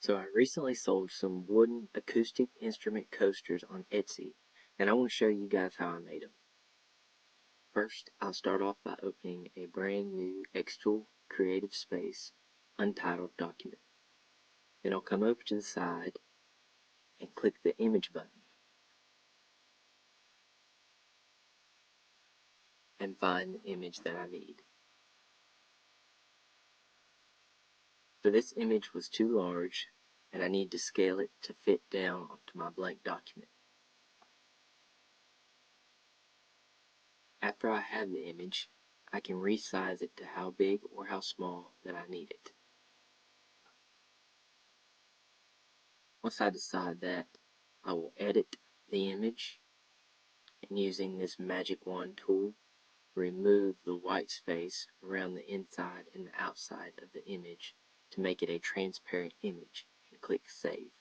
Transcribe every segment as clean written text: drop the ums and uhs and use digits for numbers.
So I recently sold some wooden acoustic instrument coasters on Etsy, and I want to show you guys how I made them. First, I'll start off by opening a brand new xTool Creative Space untitled document. Then I'll come over to the side and click the image button and find the image that I need. So this image was too large and I need to scale it to fit down onto my blank document. After I have the image, I can resize it to how big or how small that I need it. Once I decide that, I will edit the image, and using this magic wand tool, remove the white space around the inside and the outside of the image to make it a transparent image, and click Save.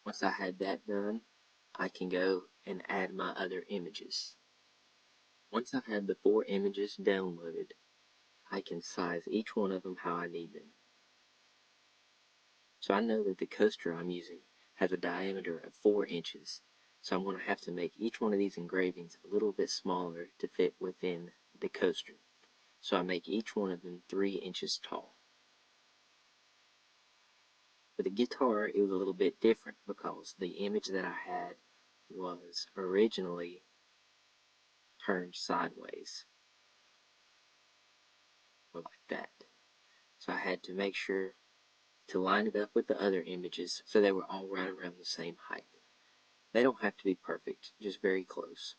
Once I had that done, I can go and add my other images. Once I've had the 4 images downloaded, I can size each one of them how I need them. So I know that the coaster I'm using has a diameter of 4 inches, so I'm going to have to make each one of these engravings a little bit smaller to fit within the coaster. So I make each one of them 3 inches tall. For the guitar, it was a little bit different because the image that I had was originally turned sideways, or like that. So I had to make sure to line it up with the other images so they were all right around the same height. They don't have to be perfect, just very close.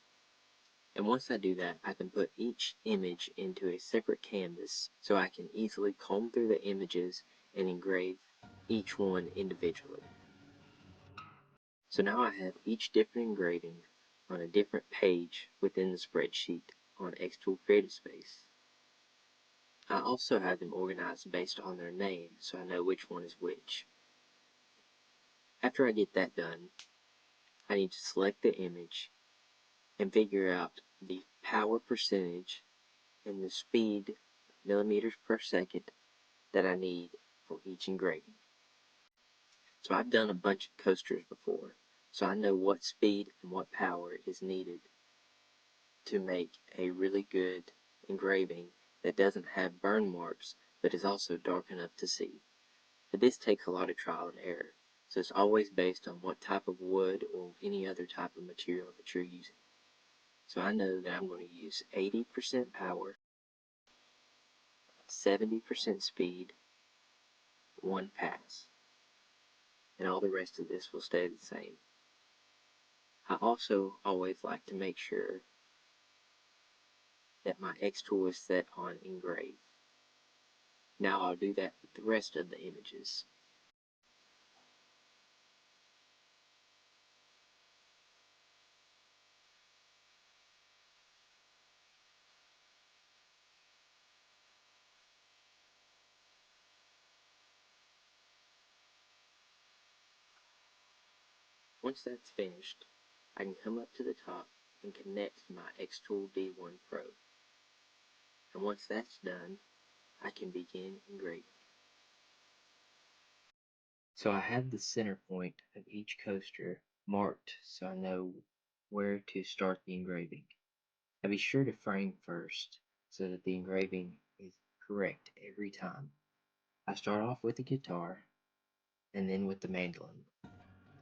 And once I do that, I can put each image into a separate canvas so I can easily comb through the images and engrave each one individually. So now I have each different engraving on a different page within the spreadsheet on xTool Creative Space. I also have them organized based on their name so I know which one is which. After I get that done, I need to select the image and figure out the power percentage and the speed, millimeters per second, that I need for each engraving. So I've done a bunch of coasters before, so I know what speed and what power is needed to make a really good engraving that doesn't have burn marks but is also dark enough to see. But this takes a lot of trial and error, so it's always based on what type of wood or any other type of material that you're using. So I know that I'm going to use 80% power, 70% speed, 1 pass, and all the rest of this will stay the same. I also always like to make sure that my xTool is set on engrave. Now I'll do that with the rest of the images. Once that's finished, I can come up to the top and connect my xTool D1 Pro. And once that's done, I can begin engraving. So I have the center point of each coaster marked so I know where to start the engraving. Now be sure to frame first so that the engraving is correct every time. I start off with the guitar and then with the mandolin.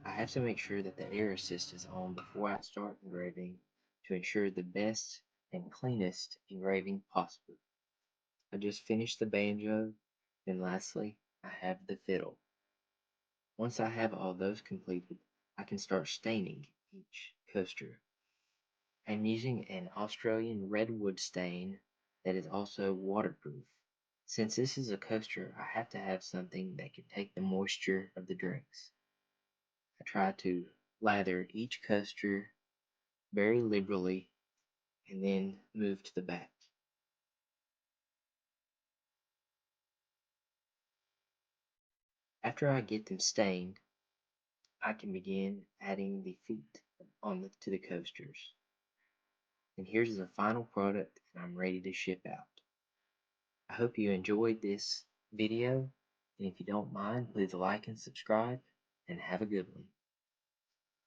I have to make sure that the air assist is on before I start engraving to ensure the best and cleanest engraving possible. I just finished the banjo, and lastly, I have the fiddle. Once I have all those completed, I can start staining each coaster. I'm using an Australian redwood stain that is also waterproof. Since this is a coaster, I have to have something that can take the moisture of the drinks. I try to lather each coaster very liberally and then move to the back. After I get them stained, I can begin adding the feet to the coasters. And here's the final product, and I'm ready to ship out. I hope you enjoyed this video. And if you don't mind, please like and subscribe, and have a good one.